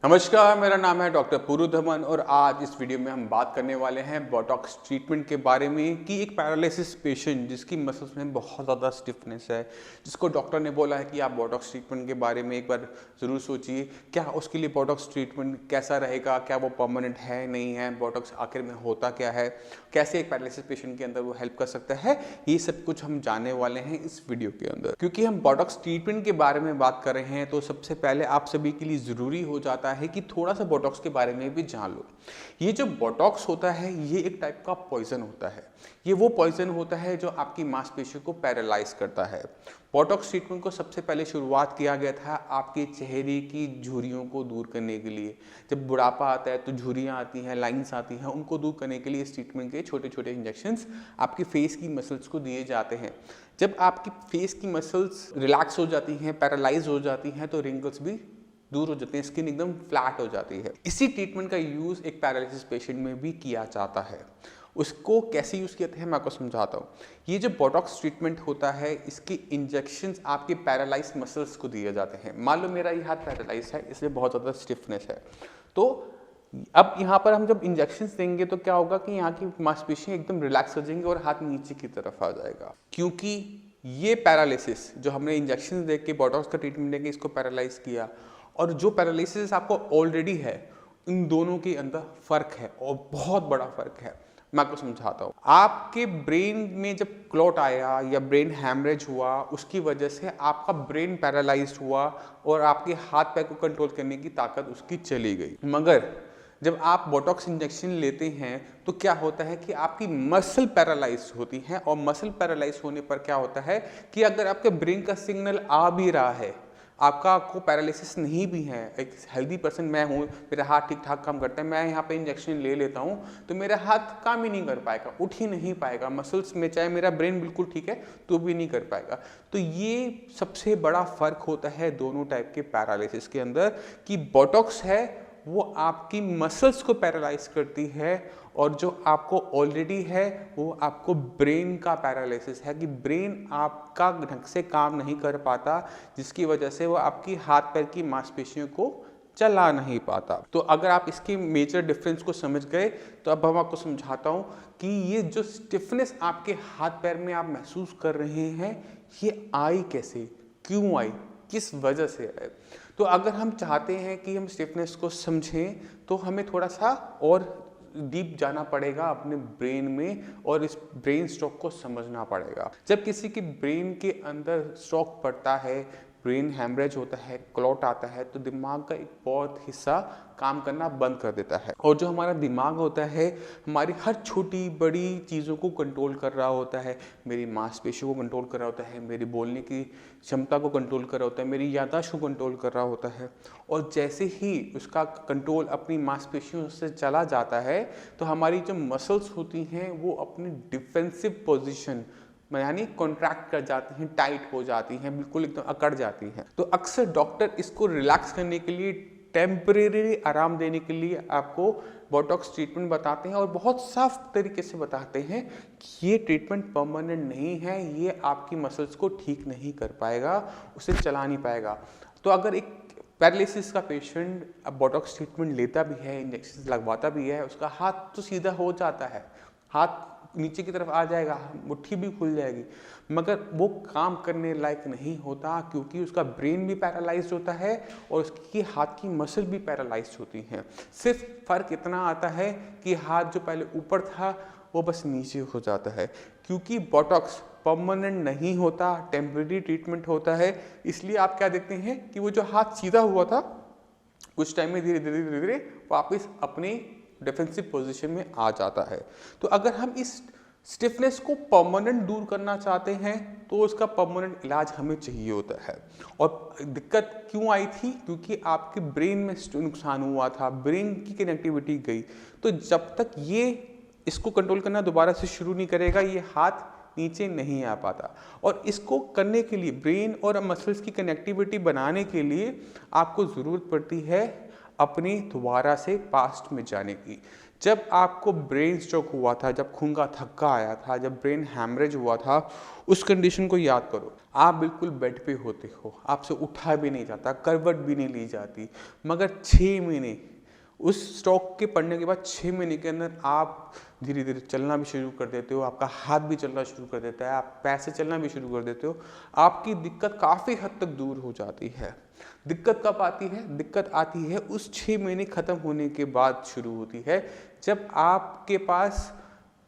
नमस्कार, मेरा नाम है डॉक्टर पूरू धमन और आज इस वीडियो में हम बात करने वाले हैं बोटॉक्स ट्रीटमेंट के बारे में कि एक पैरालिसिस पेशेंट जिसकी मसल्स में बहुत ज़्यादा स्टिफनेस है, जिसको डॉक्टर ने बोला है कि आप बोटॉक्स ट्रीटमेंट के बारे में एक बार ज़रूर सोचिए, क्या उसके लिए बोटॉक्स ट्रीटमेंट कैसा रहेगा, क्या वो परमानेंट है नहीं है, बोटॉक्स आखिर में होता क्या है, कैसे एक पैरालिसिस पेशेंट के अंदर वो हेल्प कर सकता है, ये सब कुछ हम जानने वाले हैं इस वीडियो के अंदर। क्योंकि हम बोटॉक्स ट्रीटमेंट के बारे में बात कर रहे हैं तो सबसे पहले आप सभी के लिए ज़रूरी हो जाता है कि थोड़ा सा बोटॉक्स के बारे में भी जान लो। ये जो बोटॉक्स होता है ये एक टाइप का पॉइजन होता है। ये वो पॉइजन होता है जो आपकी मांसपेशियों को पैरालाइज करता है। बोटॉक्स ट्रीटमेंट को सबसे पहले शुरुआत किया गया था आपके चेहरे की झुर्रियों को दूर करने के लिए। जब बुढ़ापा आता है तो झुर्रियाँ आती हैं, लाइंस आती हैं, उनको दूर करने के लिए इस ट्रीटमेंट के छोटे छोटे इंजेक्शंस आपकी फेस की मसल्स को दिए जाते हैं। जब आपकी फेस की मसल्स रिलैक्स हो जाती हैं, पैरालाइज हो जाती हैं तो रिंकल्स भी दूर हो जाते हैं, स्किन एकदम फ्लैट हो जाती है। इसी ट्रीटमेंट का यूज़ एक पैरालिसिस पेशेंट में भी किया जाता है। उसको कैसे यूज़ किया है मैं आपको समझाता हूँ। ये जो बोटॉक्स ट्रीटमेंट होता है इसके इंजेक्शंस आपके पैरालाइज मसल्स को दिए जाते हैं। मान लो मेरा ये हाथ पैरालाइज है, इसलिए बहुत ज़्यादा स्टिफनेस है, तो अब यहाँ पर हम जब इंजेक्शंस देंगे तो क्या होगा कि यहाँ की मांसपेशियाँ एकदम रिलैक्स हो जाएंगी और हाथ नीचे की तरफ आ जाएगा। क्योंकि ये पैरालिसिस जो हमने इंजेक्शन दे के बोटॉक्स का ट्रीटमेंट देके इसको पैरालाइज किया और जो पैरालिसिस आपको ऑलरेडी है, इन दोनों के अंदर फर्क है और बहुत बड़ा फर्क है। मैं आपको समझाता हूँ। आपके ब्रेन में जब क्लॉट आया या ब्रेन हैमरेज हुआ, उसकी वजह से आपका ब्रेन पैरालाइज्ड हुआ और आपके हाथ पैर को कंट्रोल करने की ताकत उसकी चली गई। मगर जब आप बोटॉक्स इंजेक्शन लेते हैं तो क्या होता है कि आपकी मसल पैरालाइज होती हैं और मसल पैरालाइज होने पर क्या होता है कि अगर आपके ब्रेन का सिग्नल आ भी रहा है, आपका को पैरालिसिस नहीं भी है, एक हेल्दी पर्सन मैं हूँ, मेरा हाथ ठीक ठाक काम करता है, मैं यहाँ पे इंजेक्शन ले लेता हूँ तो मेरा हाथ काम ही नहीं कर पाएगा, उठ ही नहीं पाएगा मसल्स में, चाहे मेरा ब्रेन बिल्कुल ठीक है तो भी नहीं कर पाएगा। तो ये सबसे बड़ा फर्क होता है दोनों टाइप के पैरालिसिस के अंदर कि बोटॉक्स है वो आपकी मसल्स को पैरालाइज करती है और जो आपको ऑलरेडी है वो आपको ब्रेन का पैरालिसिस है कि ब्रेन आपका ढंग से काम नहीं कर पाता, जिसकी वजह से वो आपकी हाथ पैर की मांसपेशियों को चला नहीं पाता। तो अगर आप इसकी मेजर डिफरेंस को समझ गए तो अब हम आपको समझाता हूँ कि ये जो स्टिफनेस आपके हाथ पैर में आप महसूस कर रहे हैं ये आई कैसे, क्यों आई, किस वजह से है। तो अगर हम चाहते हैं कि हम स्टिफनेस को समझें तो हमें थोड़ा सा और डीप जाना पड़ेगा अपने ब्रेन में और इस ब्रेन स्ट्रोक को समझना पड़ेगा। जब किसी के ब्रेन के अंदर स्ट्रोक पड़ता है, ब्रेन हैमरेज होता है, क्लॉट आता है, तो दिमाग का एक बहुत हिस्सा काम करना बंद कर देता है और जो हमारा दिमाग होता है हमारी हर छोटी बड़ी चीज़ों को कंट्रोल कर रहा होता है, मेरी मांसपेशियों को कंट्रोल कर रहा होता है, मेरी बोलने की क्षमता को कंट्रोल कर रहा होता है, मेरी याददाश्त को कंट्रोल कर रहा होता है। और जैसे ही उसका कंट्रोल अपनी मांसपेशियों से चला जाता है तो हमारी जो मसल्स होती हैं वो अपनी डिफेंसिव पोजीशन यानी कॉन्ट्रैक्ट कर जाती हैं, टाइट हो जाती हैं, बिल्कुल एकदम अकड़ जाती हैं। तो अक्सर डॉक्टर इसको रिलैक्स करने के लिए, टेम्परेरी आराम देने के लिए आपको बोटॉक्स ट्रीटमेंट बताते हैं और बहुत साफ तरीके से बताते हैं कि ये ट्रीटमेंट परमानेंट नहीं है, ये आपकी मसल्स को ठीक नहीं कर पाएगा, उसे चला नहीं पाएगा। तो अगर एक पैरालिसिस का पेशेंट अब बोटॉक्स ट्रीटमेंट लेता भी है, इंजेक्शन लगवाता भी है, उसका हाथ तो सीधा हो जाता है, हाथ नीचे की तरफ आ जाएगा, मुट्ठी भी खुल जाएगी, मगर वो काम करने लायक नहीं होता क्योंकि उसका ब्रेन भी पैरालाइज्ड होता है और उसकी हाथ की मसल भी पैरालाइज्ड होती हैं। सिर्फ फर्क इतना आता है कि हाथ जो पहले ऊपर था वो बस नीचे हो जाता है। क्योंकि बोटॉक्स परमानेंट नहीं होता, टेम्परेरी ट्रीटमेंट होता है, इसलिए आप क्या देखते हैं कि वो जो हाथ सीधा हुआ था कुछ टाइम में धीरे धीरे धीरे धीरे वापस अपने डिफेंसिव पोजीशन में आ जाता है। तो अगर हम इस स्टिफनेस को परमानेंट दूर करना चाहते हैं तो उसका परमानेंट इलाज हमें चाहिए होता है। और दिक्कत क्यों आई थी? क्योंकि आपके ब्रेन में नुकसान हुआ था, ब्रेन की कनेक्टिविटी गई। तो जब तक ये इसको कंट्रोल करना दोबारा से शुरू नहीं करेगा ये हाथ नीचे नहीं आ पाता। और इसको करने के लिए, ब्रेन और मसल्स की कनेक्टिविटी बनाने के लिए आपको ज़रूरत पड़ती है अपनी दोबारा से पास्ट में जाने की। जब आपको ब्रेन स्ट्रोक हुआ था, जब खून का थक्का आया था, जब ब्रेन हैमरेज हुआ था, उस कंडीशन को याद करो। आप बिल्कुल बेड पे होते हो, आपसे उठा भी नहीं जाता, करवट भी नहीं ली जाती, मगर 6 महीने, उस स्ट्रोक के पड़ने के बाद 6 महीने के अंदर आप धीरे धीरे चलना भी शुरू कर देते हो, आपका हाथ भी चलना शुरू कर देता है, आप पैर से चलना भी शुरू कर देते हो, आपकी दिक्कत काफ़ी हद तक दूर हो जाती है। दिक्कत कब आती है? दिक्कत आती है उस 6 महीने ख़त्म होने के बाद शुरू होती है, जब आपके पास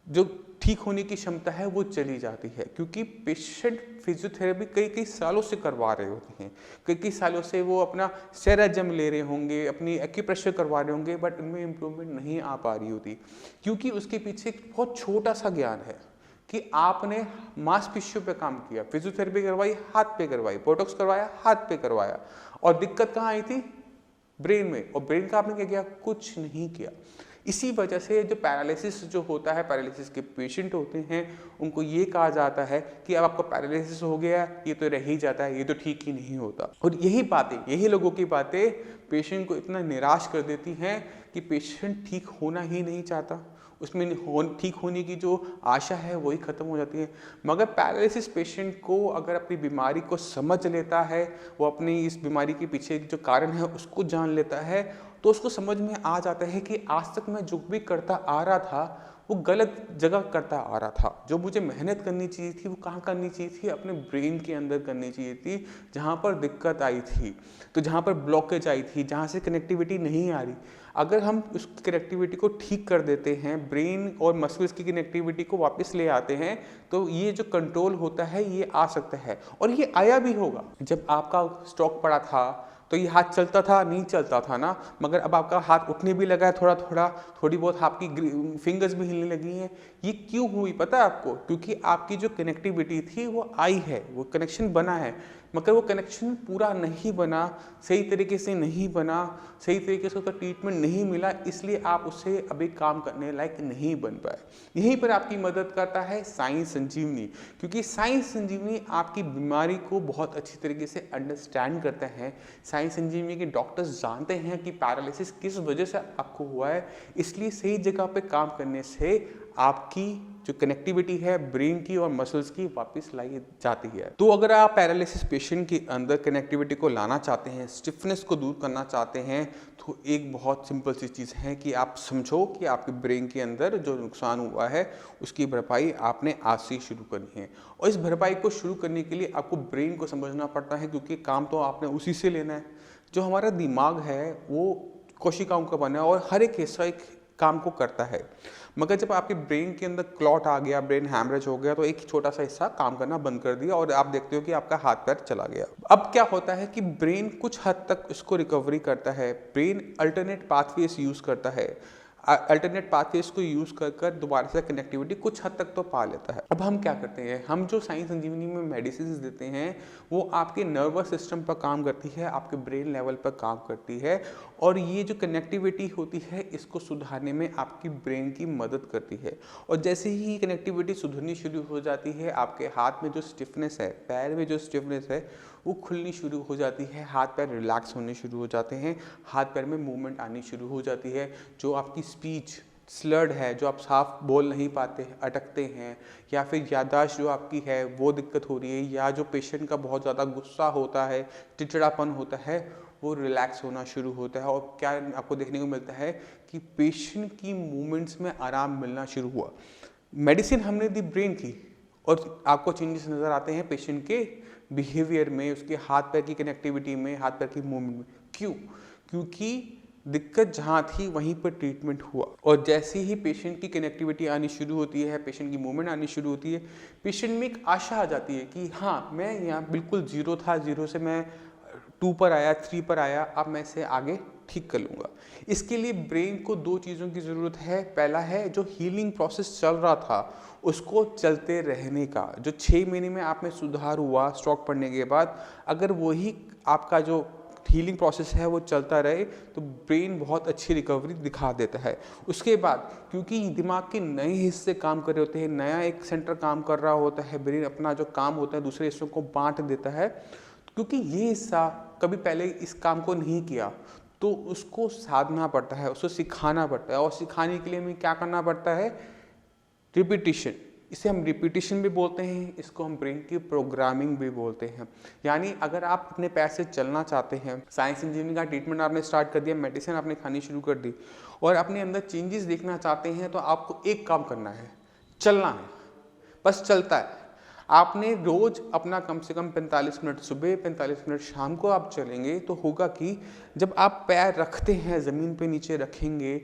जो ठीक होने की क्षमता है वो चली जाती है, क्योंकि पेशेंट फिजियोथेरेपी कई कई सालों से करवा रहे होते हैं, कई कई सालों से वो अपना सेराजम ले रहे होंगे, अपनी एक्यूप्रेशर करवा रहे होंगे, बट उनमें इम्प्रूवमेंट नहीं आ पा रही होती, क्योंकि उसके पीछे एक बहुत छोटा सा ज्ञान है कि आपने मांसपेशियों पे काम किया, फिजियोथेरेपी करवाई, हाथ पे करवाई, बोटॉक्स करवाया, हाथ पे करवाया, और दिक्कत कहाँ आई थी? ब्रेन में। और ब्रेन का आपने क्या किया? कुछ नहीं किया। इसी वजह से जो पैरालिसिस जो होता है, पैरालिसिस के पेशेंट होते हैं, उनको ये कहा जाता है कि अब आपको पैरालिसिस हो गया, ये तो रह ही जाता है, ये तो ठीक ही नहीं होता। और यही बातें, यही लोगों की बातें पेशेंट को इतना निराश कर देती हैं कि पेशेंट ठीक होना ही नहीं चाहता, उसमें ठीक होने की जो आशा है वही ख़त्म हो जाती है। मगर पैरालिसिस पेशेंट को अगर अपनी बीमारी को समझ लेता है, वो अपनी इस बीमारी के पीछे जो कारण है उसको जान लेता है, तो उसको समझ में आ जाता है कि आज तक मैं जो भी करता आ रहा था वो गलत जगह करता आ रहा था। जो मुझे मेहनत करनी चाहिए थी वो कहाँ करनी चाहिए थी? अपने ब्रेन के अंदर करनी चाहिए थी, जहाँ पर दिक्कत आई थी, तो जहाँ पर ब्लॉकेज आई थी, जहाँ से कनेक्टिविटी नहीं आ रही, अगर हम उस कनेक्टिविटी को ठीक कर देते हैं, ब्रेन और मसल्स की कनेक्टिविटी को वापस ले आते हैं, तो ये जो कंट्रोल होता है ये आ सकता है, और ये आया भी होगा। जब आपका स्ट्रोक पड़ा था तो ये हाथ चलता था? नहीं चलता था ना, मगर अब आपका हाथ उठने भी लगा है, थोड़ा थोड़ा, थोड़ी बहुत आपकी फिंगर्स भी हिलने लगी हैं। ये क्यों हुई पता है आपको? क्योंकि आपकी जो कनेक्टिविटी थी वो आई है, वो कनेक्शन बना है, मगर वो कनेक्शन पूरा नहीं बना, सही तरीके से नहीं बना, सही तरीके से उसका ट्रीटमेंट नहीं मिला, इसलिए आप उससे अभी काम करने लायक नहीं बन पाए। यहीं पर आपकी मदद करता है साइंस संजीवनी, क्योंकि साइंस संजीवनी आपकी बीमारी को बहुत अच्छी तरीके से अंडरस्टैंड करते हैं। साइंस संजीवनी के डॉक्टर्स जानते हैं कि पैरालिसिस किस वजह से आपको हुआ है, इसलिए सही जगह पे काम करने से आपकी जो कनेक्टिविटी है ब्रेन की और मसल्स की वापस लाई जाती है। तो अगर आप पैरालिसिस पेशेंट के अंदर कनेक्टिविटी को लाना चाहते हैं, स्टिफनेस को दूर करना चाहते हैं, तो एक बहुत सिंपल सी चीज़ है कि आप समझो कि आपके ब्रेन के अंदर जो नुकसान हुआ है उसकी भरपाई आपने आज से शुरू करनी है। और इस भरपाई को शुरू करने के लिए आपको ब्रेन को समझना पड़ता है, क्योंकि काम तो आपने उसी से लेना है। जो हमारा दिमाग है वो कोशिकाओं का बना है और हर एक हिस्सा एक काम को करता है, मगर जब आपके ब्रेन के अंदर क्लॉट आ गया, ब्रेन हैमरेज हो गया, तो एक छोटा सा हिस्सा काम करना बंद कर दिया और आप देखते हो कि आपका हाथ पैर चला गया। अब क्या होता है कि ब्रेन कुछ हद तक इसको रिकवरी करता है, ब्रेन अल्टरनेट पाथवेज यूज़ करता है, अल्टरनेट पाथवेज को यूज़ कर कर दोबारा से कनेक्टिविटी कुछ हद तक तो पा लेता है। अब हम क्या करते हैं, हम जो साइंस संजीवनी में मेडिसिन देते हैं वो आपके नर्वस सिस्टम पर काम करती है, आपके ब्रेन लेवल पर काम करती है, और ये जो कनेक्टिविटी होती है इसको सुधारने में आपकी ब्रेन की मदद करती है। और जैसे ही कनेक्टिविटी सुधरनी शुरू हो जाती है, आपके हाथ में जो स्टिफनेस है, पैर में जो स्टिफनेस है वो खुलनी शुरू हो जाती है, हाथ पैर रिलैक्स होने शुरू हो जाते हैं, हाथ पैर में मूवमेंट आनी शुरू हो जाती है। जो आपकी स्पीच स्लर्ड है, जो आप साफ बोल नहीं पाते, अटकते हैं, या फिर याददाश्त जो आपकी है वो दिक्कत हो रही है, या जो पेशेंट का बहुत ज़्यादा गुस्सा होता है, चिड़चिड़ापन होता है, वो रिलैक्स होना शुरू होता है। और क्या आपको देखने को मिलता है कि पेशेंट की मूवमेंट्स में आराम मिलना शुरू हुआ। मेडिसिन हमने दी ब्रेन की, और आपको चेंजेस नज़र आते हैं पेशेंट के बिहेवियर में, उसके हाथ पैर की कनेक्टिविटी में, हाथ पैर की मूवमेंट में। क्यों? क्योंकि दिक्कत जहाँ थी वहीं पर ट्रीटमेंट हुआ, और जैसे ही पेशेंट की कनेक्टिविटी आनी शुरू होती है, पेशेंट की मूवमेंट आनी शुरू होती है, पेशेंट में एक आशा आ जाती है कि हाँ, मैं यहाँ बिल्कुल जीरो था, जीरो से मैं 2 पर आया, 3 पर आया, अब मैं इसे आगे ठीक कर लूँगा। इसके लिए ब्रेन को 2 चीज़ों की ज़रूरत है। पहला है जो हीलिंग प्रोसेस चल रहा था उसको चलते रहने का। जो 6 महीने में आप में सुधार हुआ स्ट्रोक पड़ने के बाद, अगर वही आपका जो हीलिंग प्रोसेस है वो चलता रहे तो ब्रेन बहुत अच्छी रिकवरी दिखा देता है। उसके बाद क्योंकि दिमाग के नए हिस्से काम कर रहे होते हैं, नया एक सेंटर काम कर रहा होता है, ब्रेन अपना जो काम होता है दूसरे हिस्सों को बांट देता है, क्योंकि ये हिस्सा कभी पहले इस काम को नहीं किया, तो उसको साधना पड़ता है, उसको सिखाना पड़ता है, और सिखाने के लिए हमें क्या करना पड़ता है? रिपीटिशन। इसे हम रिपीटिशन भी बोलते हैं, इसको हम ब्रेन की प्रोग्रामिंग भी बोलते हैं। यानी अगर आप अपने पैर से चलना चाहते हैं, साइंस इंजीनियरिंग का ट्रीटमेंट आपने स्टार्ट कर दिया, मेडिसिन आपने खानी शुरू कर दी, और अपने अंदर चेंजेस देखना चाहते हैं, तो आपको एक काम करना है, चलना है, बस चलता है। आपने रोज अपना कम से कम 45 मिनट सुबह, 45 मिनट शाम को आप चलेंगे, तो होगा कि जब आप पैर रखते हैं, ज़मीन पे नीचे रखेंगे,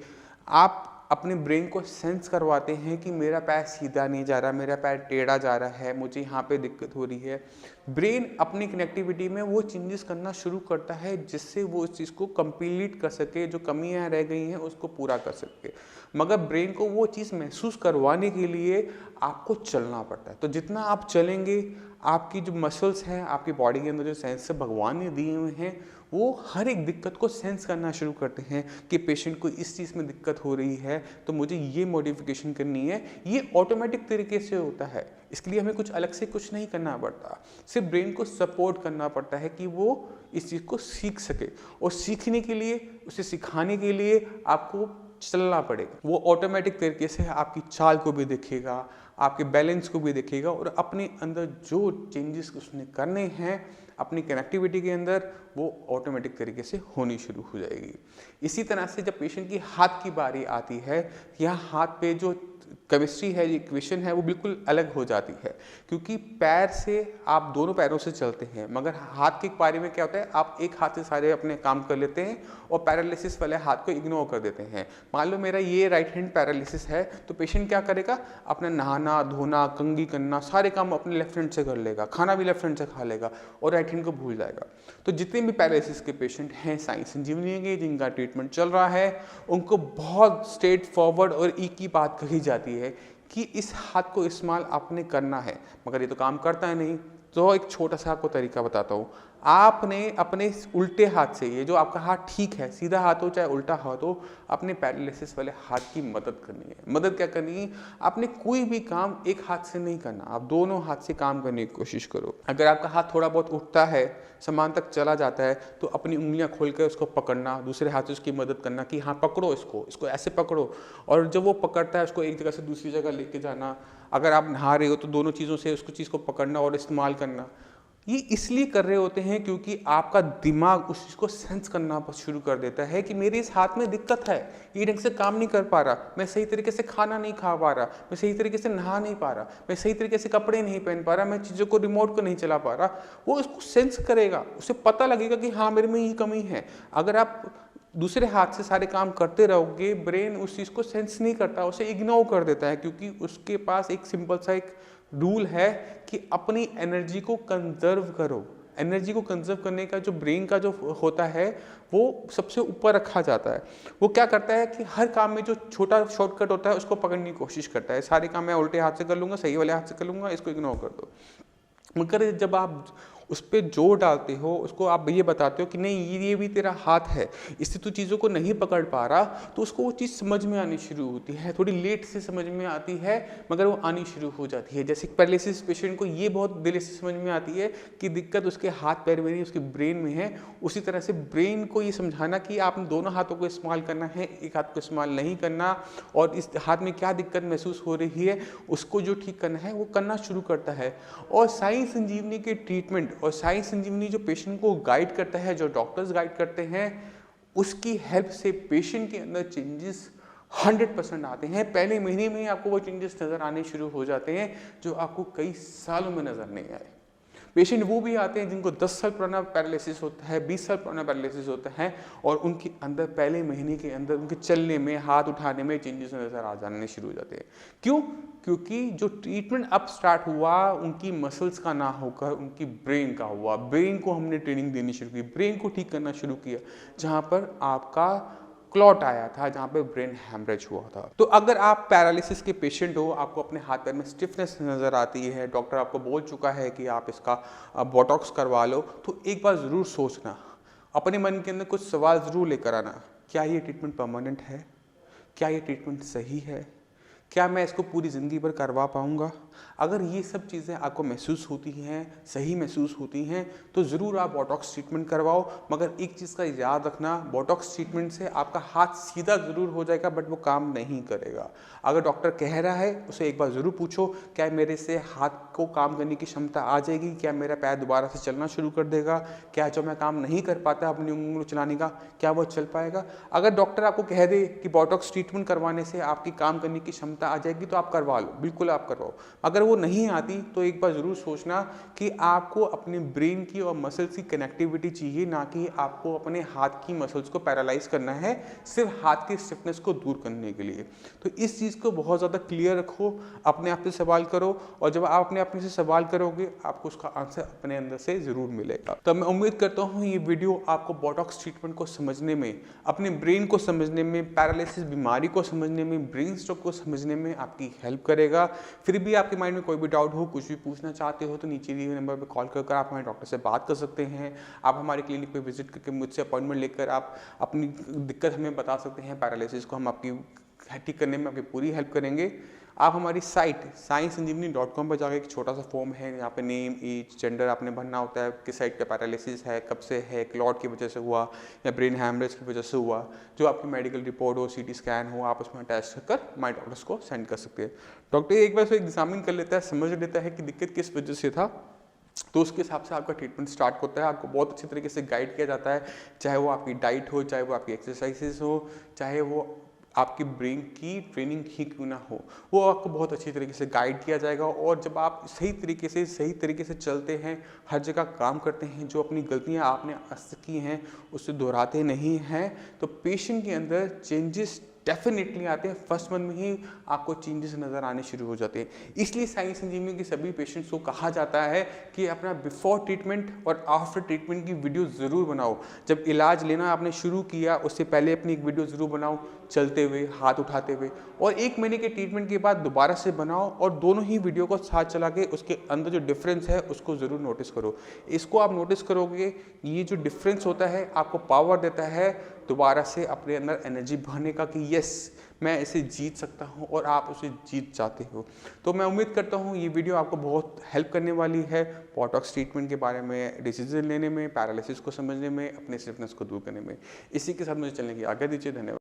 आप अपने ब्रेन को सेंस करवाते हैं कि मेरा पैर सीधा नहीं जा रहा, मेरा पैर टेढ़ा जा रहा है, मुझे यहाँ पे दिक्कत हो रही है। ब्रेन अपनी कनेक्टिविटी में वो चेंजेस करना शुरू करता है जिससे वो उस चीज़ को कंप्लीट कर सके, जो कमियाँ रह गई हैं उसको पूरा कर सके। मगर ब्रेन को वो चीज़ महसूस करवाने के लिए आपको चलना पड़ता है। तो जितना आप चलेंगे, आपकी जो मसल्स हैं, आपकी बॉडी के अंदर जो सेंसर भगवान ने दिए हुए हैं, वो हर एक दिक्कत को सेंस करना शुरू करते हैं कि पेशेंट को इस चीज़ में दिक्कत हो रही है, तो मुझे ये मॉडिफिकेशन करनी है। ये ऑटोमेटिक तरीके से होता है, इसके लिए हमें कुछ अलग से कुछ नहीं करना पड़ता, सिर्फ ब्रेन को सपोर्ट करना पड़ता है कि वो इस चीज़ को सीख सके। और सीखने के लिए, उसे सिखाने के लिए आपको चलना पड़ेगा। वो ऑटोमेटिक तरीके से आपकी चाल को भी देखेगा, आपके बैलेंस को भी देखेगा, और अपने अंदर जो चेंजेस उसने करने हैं अपनी कनेक्टिविटी के अंदर, वो ऑटोमेटिक तरीके से होनी शुरू हो जाएगी। इसी तरह से जब पेशेंट की हाथ की बारी आती है, यहाँ हाथ पे जो केमिस्ट्री है, ये इक्वेशन है, वो बिल्कुल अलग हो जाती है, क्योंकि पैर से आप दोनों पैरों से चलते हैं, मगर हाथ के बारे में क्या होता है, आप एक हाथ से सारे अपने काम कर लेते हैं और पैरालिसिस वाले हाथ को इग्नोर कर देते हैं। मान लो मेरा ये राइट हैंड पैरालिसिस है, तो पेशेंट क्या करेगा, अपना नहाना धोना, कंघी करना, सारे काम अपने लेफ्ट हैंड से कर लेगा, खाना भी लेफ्ट हैंड से खा लेगा और राइट हैंड को भूल जाएगा। तो जितने भी पैरालिसिस के पेशेंट हैं साइंस इंजीनियरिंग के, जिनका ट्रीटमेंट चल रहा है, उनको बहुत स्ट्रेट फॉरवर्ड और एक ही बात कही जाती है कि इस हाथ को इस्तेमाल आपने करना है, मगर ये तो काम करता है नहीं। तो एक छोटा सा आपको तरीका बताता हूँ। आपने अपने उल्टे हाथ से, ये जो आपका हाथ ठीक है, सीधा हाथ हो चाहे उल्टा हाथ हो, अपने पैरालिसिस वाले हाथ की मदद करनी है। मदद क्या करनी है, आपने कोई भी काम एक हाथ से नहीं करना, आप दोनों हाथ से काम करने की कोशिश करो। अगर आपका हाथ थोड़ा बहुत उठता है, सामान तक चला जाता है, तो अपनी उंगलियां खोल कर उसको पकड़ना, दूसरे हाथ से उसकी मदद करना कि हाँ पकड़ो इसको ऐसे पकड़ो, और जब वो पकड़ता है उसको एक जगह से दूसरी जगह लेके जाना। अगर आप नहा रहे हो तो दोनों चीज़ों से उसको चीज़ को पकड़ना और इस्तेमाल करना। ये इसलिए कर रहे होते हैं क्योंकि आपका दिमाग उस चीज़ को सेंस करना शुरू कर देता है कि मेरे इस हाथ में दिक्कत है, ये ढंग से काम नहीं कर पा रहा, मैं सही तरीके से खाना नहीं खा पा रहा, मैं सही तरीके से नहा नहीं पा रहा, मैं सही तरीके से कपड़े नहीं पहन पा रहा, मैं चीज़ों को रिमोट को नहीं चला पा रहा। वो उसको सेंस करेगा, उसे पता लगेगा कि हाँ मेरे में ये कमी है। अगर आप दूसरे हाथ से सारे काम करते रहोगे, ब्रेन उस चीज़ को सेंस नहीं करता, उसे इग्नोर कर देता है, क्योंकि उसके पास एक सिंपल सा एक रूल है कि अपनी एनर्जी को कंजर्व करो। एनर्जी को कंजर्व करने का जो ब्रेन का जो होता है, वो सबसे ऊपर रखा जाता है। वो क्या करता है कि हर काम में जो छोटा शॉर्टकट होता है उसको पकड़ने की कोशिश करता है। सारे काम मैं उल्टे हाथ से कर लूँगा, सही वाले हाथ से कर लूँगा, इसको इग्नोर कर दो। मगर जब आप उस पर जोर डालते हो, उसको आप ये बताते हो कि नहीं ये भी तेरा हाथ है, इससे तू चीज़ों को नहीं पकड़ पा रहा, तो उसको वो चीज़ समझ में आनी शुरू होती है। थोड़ी लेट से समझ में आती है, मगर वो आनी शुरू हो जाती है। जैसे पैरालिसिस पेशेंट को ये बहुत देर से समझ में आती है कि दिक्कत उसके हाथ पैर में नहीं, उसके ब्रेन में है। उसी तरह से ब्रेन को ये समझाना कि आप दोनों हाथों को इस्तेमाल करना है, एक हाथ को इस्तेमाल नहीं करना, और इस हाथ में क्या दिक्कत महसूस हो रही है उसको जो ठीक करना है वो करना शुरू करता है। और साइंस संजीवनी के ट्रीटमेंट और साइंस संजीवनी जो पेशेंट को गाइड करता है, जो डॉक्टर्स गाइड करते हैं, उसकी हेल्प से पेशेंट के अंदर चेंजेस 100% आते हैं। पहले महीने में आपको वो चेंजेस नज़र आने शुरू हो जाते हैं जो आपको कई सालों में नज़र नहीं आए। पेशेंट वो भी आते हैं जिनको 10 साल पुराना पैरालिसिस होता है, 20 साल पुराना पैरालिसिस होता है, और उनके अंदर पहले महीने के अंदर उनके चलने में, हाथ उठाने में चेंजेस नज़र आ जाने शुरू हो जाते हैं। क्यों? क्योंकि जो ट्रीटमेंट अब स्टार्ट हुआ उनकी मसल्स का ना होकर उनकी ब्रेन का हुआ। ब्रेन को हमने ट्रेनिंग देनी शुरू की, ब्रेन को ठीक करना शुरू किया, जहाँ पर आपका क्लॉट आया था, जहाँ पे ब्रेन हैमरेज हुआ था। तो अगर आप पैरालिसिस के पेशेंट हो, आपको अपने हाथ पैर में स्टिफनेस नज़र आती है, डॉक्टर आपको बोल चुका है कि आप इसका बोटॉक्स करवा लो, तो एक बार ज़रूर सोचना, अपने मन के अंदर कुछ सवाल ज़रूर लेकर आना। क्या ये ट्रीटमेंट परमानेंट है? क्या ये ट्रीटमेंट सही है? क्या मैं इसको पूरी ज़िंदगी भर करवा पाऊँगा? अगर ये सब चीज़ें आपको महसूस होती हैं, सही महसूस होती हैं, तो ज़रूर आप बोटॉक्स ट्रीटमेंट करवाओ। मगर एक चीज़ का याद रखना, बोटॉक्स ट्रीटमेंट से आपका हाथ सीधा ज़रूर हो जाएगा बट वो काम नहीं करेगा। अगर डॉक्टर कह रहा है उसे एक बार ज़रूर पूछो, क्या मेरे से हाथ को काम करने की क्षमता आ जाएगी? क्या मेरा पैर दोबारा से चलना शुरू कर देगा? क्या जो मैं काम नहीं कर पाता अपनी उंगली चलाने का, क्या वो चल पाएगा? अगर डॉक्टर आपको कह दे कि बोटॉक्स ट्रीटमेंट करवाने से आपकी काम करने की क्षमता आ जाएगी तो आप करवा लो, बिल्कुल आप करवाओ। अगर वो नहीं आती तो एक बार ज़रूर सोचना कि आपको अपने ब्रेन की और मसल्स की कनेक्टिविटी चाहिए, ना कि आपको अपने हाथ की मसल्स को पैरालाइज करना है सिर्फ हाथ की स्टिफनेस को दूर करने के लिए। तो इस चीज़ को बहुत ज़्यादा क्लियर रखो, अपने आप से सवाल करो, और जब आप अपने आप से सवाल करोगे आपको उसका आंसर अपने अंदर से ज़रूर मिलेगा। तो मैं उम्मीद करता हूँ ये वीडियो आपको बोटॉक्स ट्रीटमेंट को समझने में, अपने ब्रेन को समझने में, पैरालिसिस बीमारी को समझने में, ब्रेन स्ट्रोक को समझने में आपकी हेल्प करेगा। फिर भी आपके माइंड में कोई भी डाउट हो, कुछ भी पूछना चाहते हो, तो नीचे दिए हुए नंबर पर कॉल कर आप हमारे डॉक्टर से बात कर सकते हैं। आप हमारे क्लिनिक पे विजिट करके मुझसे अपॉइंटमेंट लेकर आप अपनी दिक्कत हमें बता सकते हैं। पैरालिसिस को हम आपकी ठीक करने में आपकी पूरी हेल्प करेंगे। आप हमारी साइट sciencesanjeevani.com पर जाकर एक छोटा सा फॉर्म है, यहाँ पे नेम, एज, जेंडर आपने भरना होता है, किस साइड का पैरालिसिस है, कब से है, क्लॉट की वजह से हुआ या ब्रेन हैमरेज की वजह से हुआ, जो आपकी मेडिकल रिपोर्ट हो, सीटी स्कैन हो, आप उसमें अटैच कर हमारे डॉक्टर्स को सेंड कर सकते हैं। डॉक्टर एक बार एग्जामिन कर लेता है, समझ लेता है कि दिक्कत किस वजह से था, तो उसके हिसाब से आपका ट्रीटमेंट स्टार्ट होता है। आपको बहुत अच्छी तरीके से गाइड किया जाता है, चाहे वो आपकी डाइट हो, चाहे वो आपकी एक्सरसाइजेस हो, चाहे वो आपकी ब्रेन की ट्रेनिंग ही क्यों ना हो, वो आपको बहुत अच्छी तरीके से गाइड किया जाएगा। और जब आप सही तरीके से चलते हैं, हर जगह काम करते हैं, जो अपनी गलतियां आपने आज तक की हैं उससे दोहराते नहीं हैं, तो पेशेंट के अंदर चेंजेस डेफिनेटली आते हैं। फर्स्ट मंथ में ही आपको चेंजेस नज़र आने शुरू हो जाते हैं। इसलिए साइंस संजीवनी के सभी पेशेंट्स को कहा जाता है कि अपना बिफोर ट्रीटमेंट और आफ्टर ट्रीटमेंट की वीडियो ज़रूर बनाओ। जब इलाज लेना आपने शुरू किया उससे पहले अपनी एक वीडियो ज़रूर बनाओ, चलते हुए, हाथ उठाते हुए, और 1 महीने के ट्रीटमेंट के बाद दोबारा से बनाओ, और दोनों ही वीडियो को साथ चला के उसके अंदर जो डिफरेंस है उसको ज़रूर नोटिस करो। इसको आप नोटिस करोगे, ये जो डिफरेंस होता है आपको पावर देता है दोबारा से अपने अंदर एनर्जी भरने का कि यस मैं इसे जीत सकता हूं, और आप उसे जीत जाते हो। तो मैं उम्मीद करता हूं ये वीडियो आपको बहुत हेल्प करने वाली है बोटॉक्स ट्रीटमेंट के बारे में, डिसीजन लेने में, पैरालिसिस को समझने में, अपने स्टिफनेस को दूर करने में। इसी के साथ मुझे चलने की आज्ञा दीजिए। धन्यवाद।